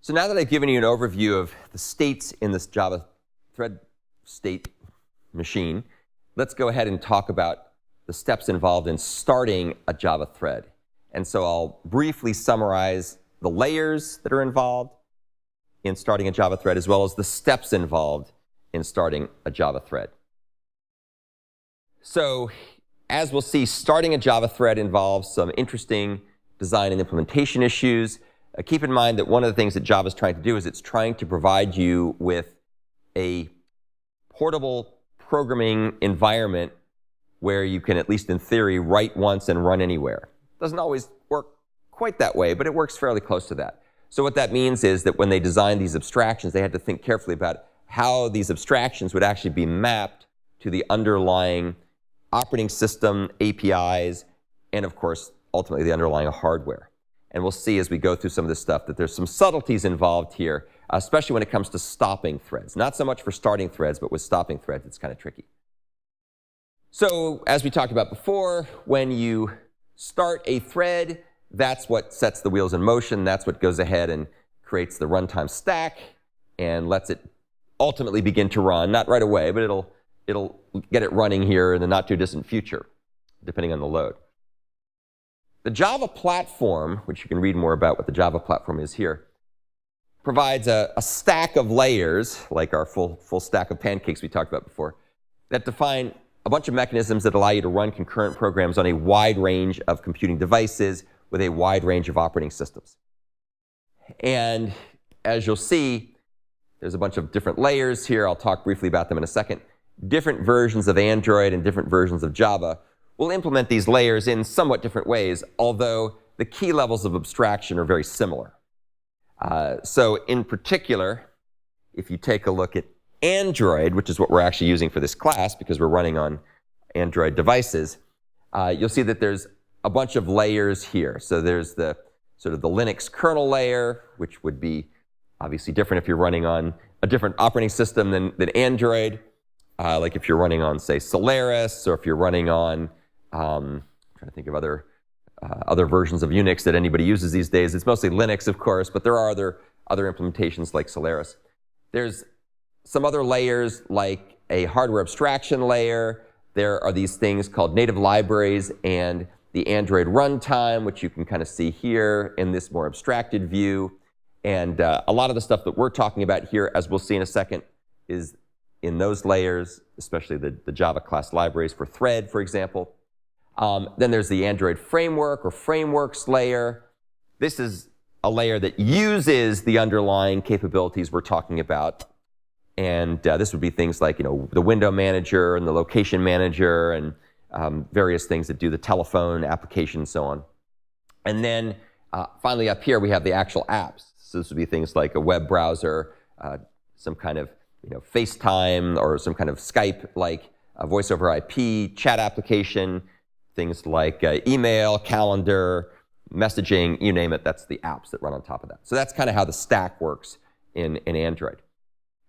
So now that I've given you an overview of the states in this Java thread state machine, let's go ahead and talk about the steps involved in starting a Java thread. And so I'll briefly summarize the layers that are involved in starting a Java thread, as well as the steps involved in starting a Java thread. So as we'll see, starting a Java thread involves some interesting design and implementation issues. Keep in mind that one of the things that Java is trying to do is it's trying to provide you with a portable programming environment where you can, at least in theory, write once and run anywhere. Doesn't always work quite that way, but it works fairly close to that. So what that means is that when they designed these abstractions, they had to think carefully about how these abstractions would actually be mapped to the underlying operating system, APIs, and of course, ultimately the underlying hardware. And we'll see as we go through some of this stuff that there's some subtleties involved here, especially when it comes to stopping threads. Not so much for starting threads, but with stopping threads, it's kind of tricky. So as we talked about before, when you start a thread, that's what sets the wheels in motion. That's what goes ahead and creates the runtime stack and lets it ultimately begin to run. Not right away, but it'll get it running here in the not too distant future, depending on the load. The Java platform, which you can read more about what the Java platform is here, provides a stack of layers, like our full stack of pancakes we talked about before, that define a bunch of mechanisms that allow you to run concurrent programs on a wide range of computing devices with a wide range of operating systems. And as you'll see, there's a bunch of different layers here. I'll talk briefly about them in a second. Different versions of Android and different versions of Java will implement these layers in somewhat different ways, although the key levels of abstraction are very similar. So in particular, if you take a look at Android, which is what we're actually using for this class because we're running on Android devices, you'll see that there's a bunch of layers here. So there's the sort of the Linux kernel layer, which would be obviously different if you're running on a different operating system than Android. Like if you're running on, say, Solaris, or if you're running on, I'm trying to think of other versions of Unix that anybody uses these days. It's mostly Linux, of course, but there are other implementations like Solaris. There's some other layers like a hardware abstraction layer. There are these things called native libraries and the Android runtime, which you can kind of see here in this more abstracted view. And a lot of the stuff that we're talking about here, as we'll see in a second, is in those layers, especially the Java class libraries for thread, for example. Then there's the Android framework or frameworks layer. This is a layer that uses the underlying capabilities we're talking about. And this would be things like, the window manager and the location manager and various things that do the telephone application and so on. And then finally up here, we have the actual apps. So this would be things like a web browser, some kind of FaceTime or some kind of Skype-like voice over IP, chat application, things like email, calendar, messaging, you name it, that's the apps that run on top of that. So that's kind of how the stack works in Android.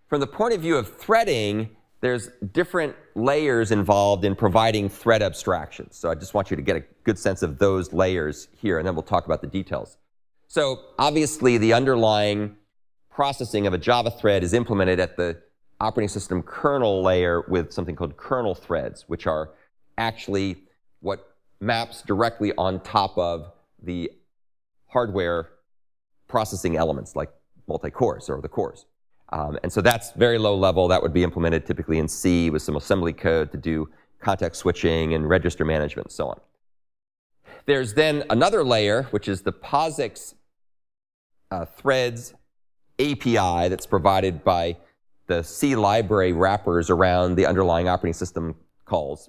From the point of view of threading, there's different layers involved in providing thread abstractions. So I just want you to get a good sense of those layers here, and then we'll talk about the details. So obviously, the underlying processing of a Java thread is implemented at the operating system kernel layer with something called kernel threads, which are actually what maps directly on top of the hardware processing elements, like multi-cores or the cores. And so that's very low level. That would be implemented typically in C with some assembly code to do context switching and register management and so on. There's then another layer, which is the POSIX threads API that's provided by the C library wrappers around the underlying operating system calls.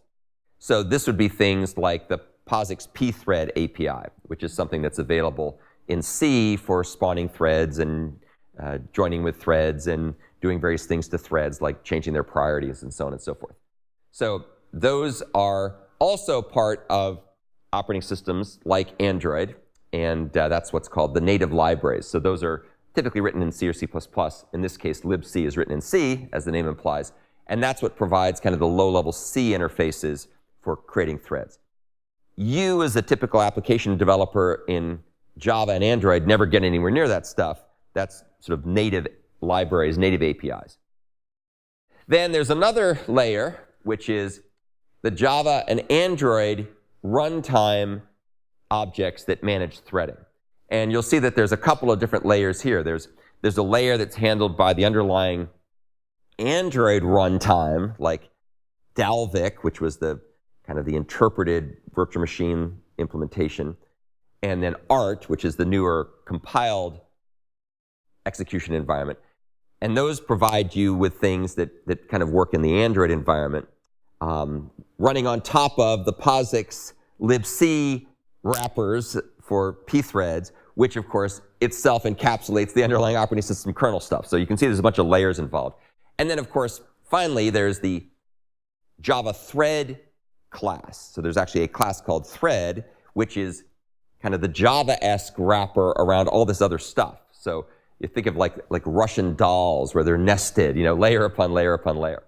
So this would be things like the POSIX pthread API, which is something that's available in C for spawning threads and joining with threads and doing various things to threads, like changing their priorities and so on and so forth. So those are also part of operating systems like Android, and that's what's called the native libraries. So those are typically written in C or C++. In this case, libc is written in C, as the name implies, and that's what provides kind of the low-level C interfaces for creating threads. You, as a typical application developer in Java and Android, never get anywhere near that stuff. That's sort of native libraries, native APIs. Then there's another layer, which is the Java and Android runtime objects that manage threading. And you'll see that there's a couple of different layers here. There's a layer that's handled by the underlying Android runtime, like Dalvik, which was the kind of the interpreted virtual machine implementation, and then Art, which is the newer compiled execution environment. And those provide you with things that kind of work in the Android environment, running on top of the POSIX libc wrappers for pthreads, which of course itself encapsulates the underlying operating system kernel stuff. So you can see there's a bunch of layers involved. And then of course, finally, there's the Java thread class. So there's actually a class called thread, which is kind of the Java-esque wrapper around all this other stuff. So you think of like Russian dolls where they're nested, layer upon layer upon layer.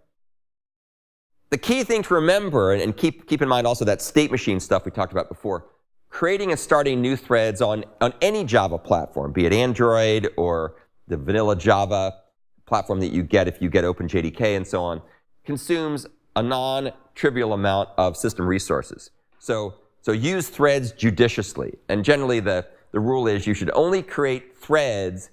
The key thing to remember, and keep in mind also that state machine stuff we talked about before, creating and starting new threads on any Java platform, be it Android or the vanilla Java platform that you get if you get OpenJDK and so on, consumes a non-trivial amount of system resources. So use threads judiciously. And generally the rule is you should only create threads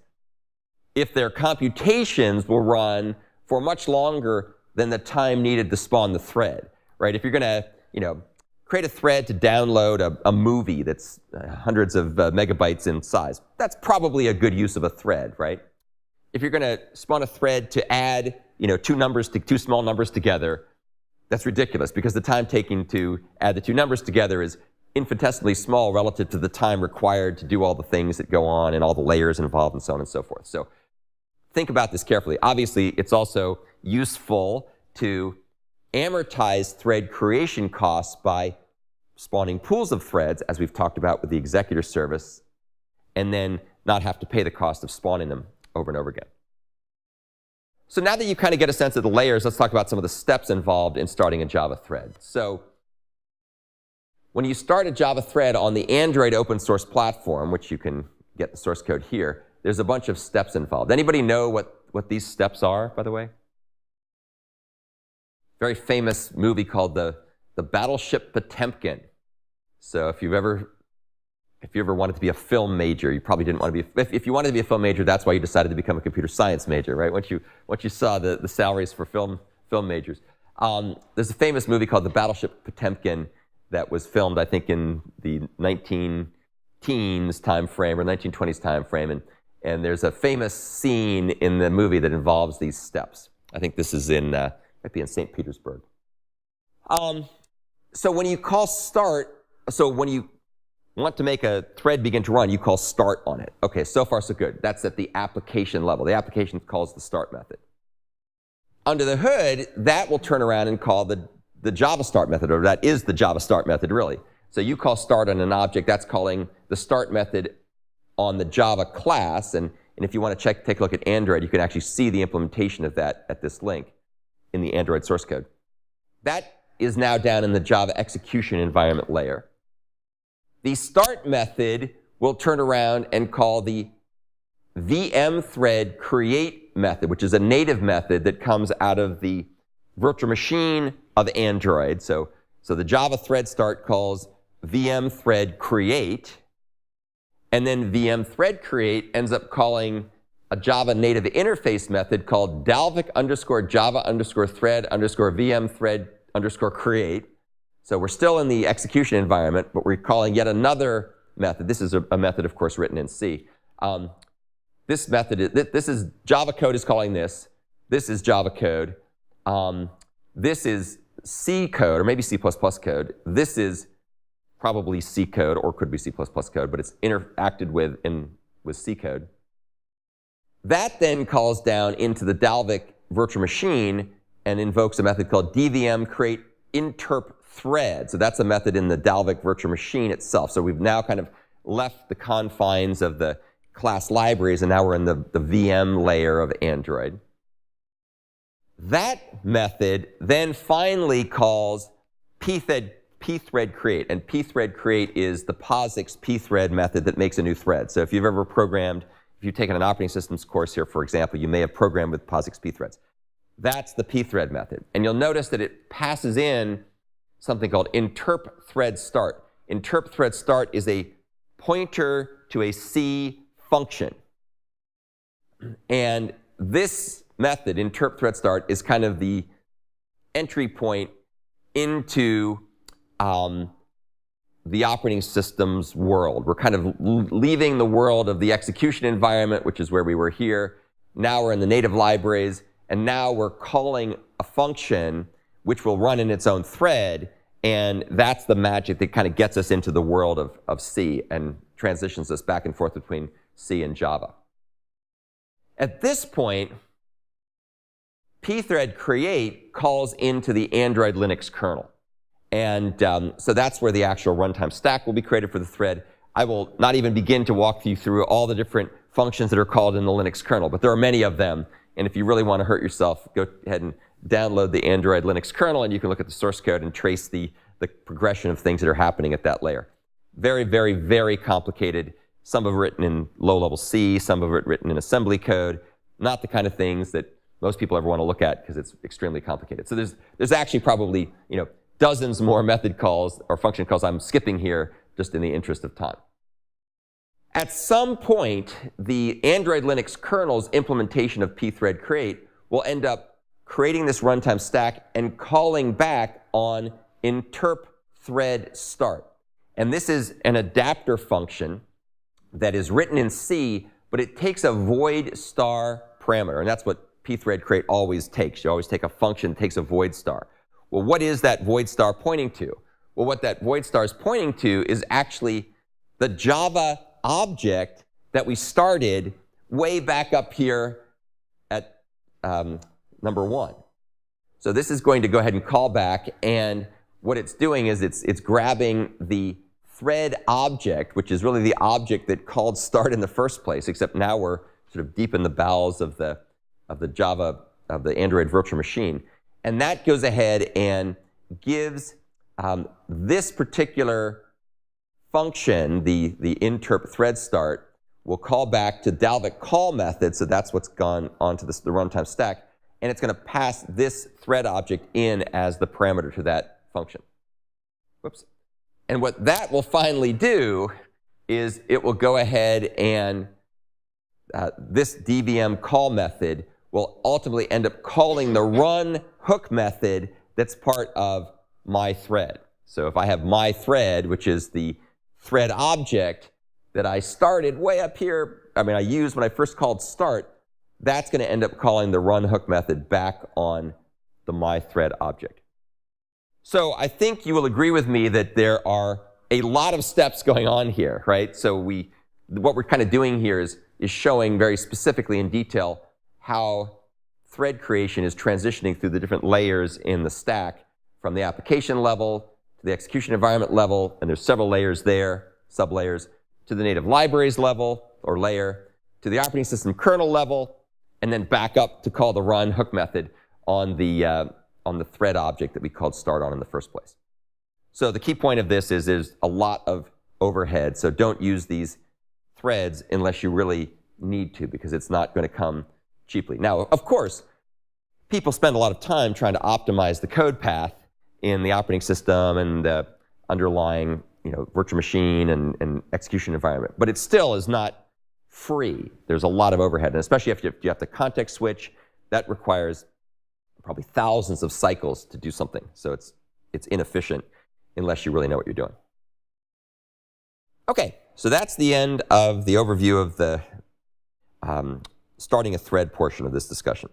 if their computations will run for much longer than the time needed to spawn the thread, right? If you're going to, create a thread to download a movie that's hundreds of megabytes in size, that's probably a good use of a thread, right? If you're going to spawn a thread to add, two small numbers together, that's ridiculous because the time taken to add the two numbers together is infinitesimally small relative to the time required to do all the things that go on and all the layers involved and so on and so forth. So think about this carefully. Obviously, it's also useful to amortize thread creation costs by spawning pools of threads, as we've talked about with the executor service, and then not have to pay the cost of spawning them over and over again. So now that you kind of get a sense of the layers, let's talk about some of the steps involved in starting a Java thread. So when you start a Java thread on the Android open source platform, which you can get the source code here, there's a bunch of steps involved. Anybody know what these steps are, by the way? Very famous movie called the Battleship Potemkin. So if you ever wanted to be a film major, you probably didn't want to be. If you wanted to be a film major, that's why you decided to become a computer science major, right? Once you saw the salaries for film majors. There's a famous movie called the Battleship Potemkin that was filmed, I think, in the 19-teens time frame or 1920s time frame, and there's a famous scene in the movie that involves these steps. I think this is might be in St. Petersburg. So when you call start, so when you want to make a thread begin to run, you call start on it. Okay, so far so good. That's at the application level. The application calls the start method. Under the hood, that will turn around and call the Java start method, or that is the Java start method, really. So you call start on an object, that's calling the start method on the Java class, and if you want to take a look at Android, you can actually see the implementation of that at this link in the Android source code. That is now down in the Java execution environment layer. The start method will turn around and call the VM thread create method, which is a native method that comes out of the virtual machine of Android. So the Java thread start calls VM thread create, and then VM thread create ends up calling a Java native interface method called Dalvik _Java _thread _VM thread _create. So we're still in the execution environment, but we're calling yet another method. This is a method, of course, written in C. This method, this is Java code is calling this. This is Java code. This is C code, or maybe C++ code. This is probably C code, or could be C++ code, but it's interacted with C code. That then calls down into the Dalvik virtual machine and invokes a method called dvm create interp thread. So that's a method in the Dalvik virtual machine itself. So we've now kind of left the confines of the class libraries, and now we're in the VM layer of Android. That method then finally calls pthread create, and pthread create is the POSIX pthread method that makes a new thread. So if you've ever programmed, if you've taken an operating systems course here, for example, you may have programmed with POSIX pthreads. That's the pthread method. And you'll notice that it passes in something called interp thread start. Interp thread start is a pointer to a C function. And this method, interp thread start, is kind of the entry point into the operating system's world. We're kind of leaving the world of the execution environment, which is where we were here. Now we're in the native libraries, and now we're calling a function which will run in its own thread, and that's the magic that kind of gets us into the world of C and transitions us back and forth between C and Java. At this point, pthread create calls into the Android Linux kernel. And so that's where the actual runtime stack will be created for the thread. I will not even begin to walk you through all the different functions that are called in the Linux kernel, but there are many of them. And if you really want to hurt yourself, go ahead and download the Android Linux kernel, and you can look at the source code and trace the progression of things that are happening at that layer. Very, very, very complicated. Some of it written in low-level C, some of it written in assembly code. Not the kind of things that most people ever want to look at because it's extremely complicated. So there's actually probably, dozens more method calls or function calls I'm skipping here just in the interest of time. At some point, the Android Linux kernel's implementation of pthread create will end up creating this runtime stack and calling back on interp thread start. And this is an adapter function that is written in C, but it takes a void star parameter. And that's what pthread create always takes. You always take a function that takes a void star. Well, what is that void star pointing to? Well, what that void star is pointing to is actually the Java object that we started way back up here at number 1. So this is going to go ahead and call back, and what it's doing is it's grabbing the thread object, which is really the object that called start in the first place, except now we're sort of deep in the bowels of the Java, of the Android virtual machine. And that goes ahead and gives this particular function, the interp thread start, will call back to Dalvik call method, so that's what's gone onto the runtime stack, and it's going to pass this thread object in as the parameter to that function. Whoops. And what that will finally do is it will go ahead and this dvm call method will ultimately end up calling the run hook method that's part of my thread. So if I have my thread, which is the thread object that I started way up here, I used when I first called start, that's going to end up calling the run hook method back on the my thread object. So I think you will agree with me that there are a lot of steps going on here, right? So what we're kind of doing here is showing very specifically in detail how thread creation is transitioning through the different layers in the stack, from the application level to the execution environment level, and there's several layers there, sub-layers, to the native libraries level, or layer, to the operating system kernel level, and then back up to call the run hook method on the thread object that we called start on in the first place. So the key point of this is there's a lot of overhead, so don't use these threads unless you really need to, because it's not going to come cheaply. Now, of course, people spend a lot of time trying to optimize the code path in the operating system and the underlying virtual machine and execution environment, but it still is not free. There's a lot of overhead, and especially if you have to context switch, that requires probably thousands of cycles to do something. So it's inefficient unless you really know what you're doing. Okay, so that's the end of the overview of the starting a thread portion of this discussion.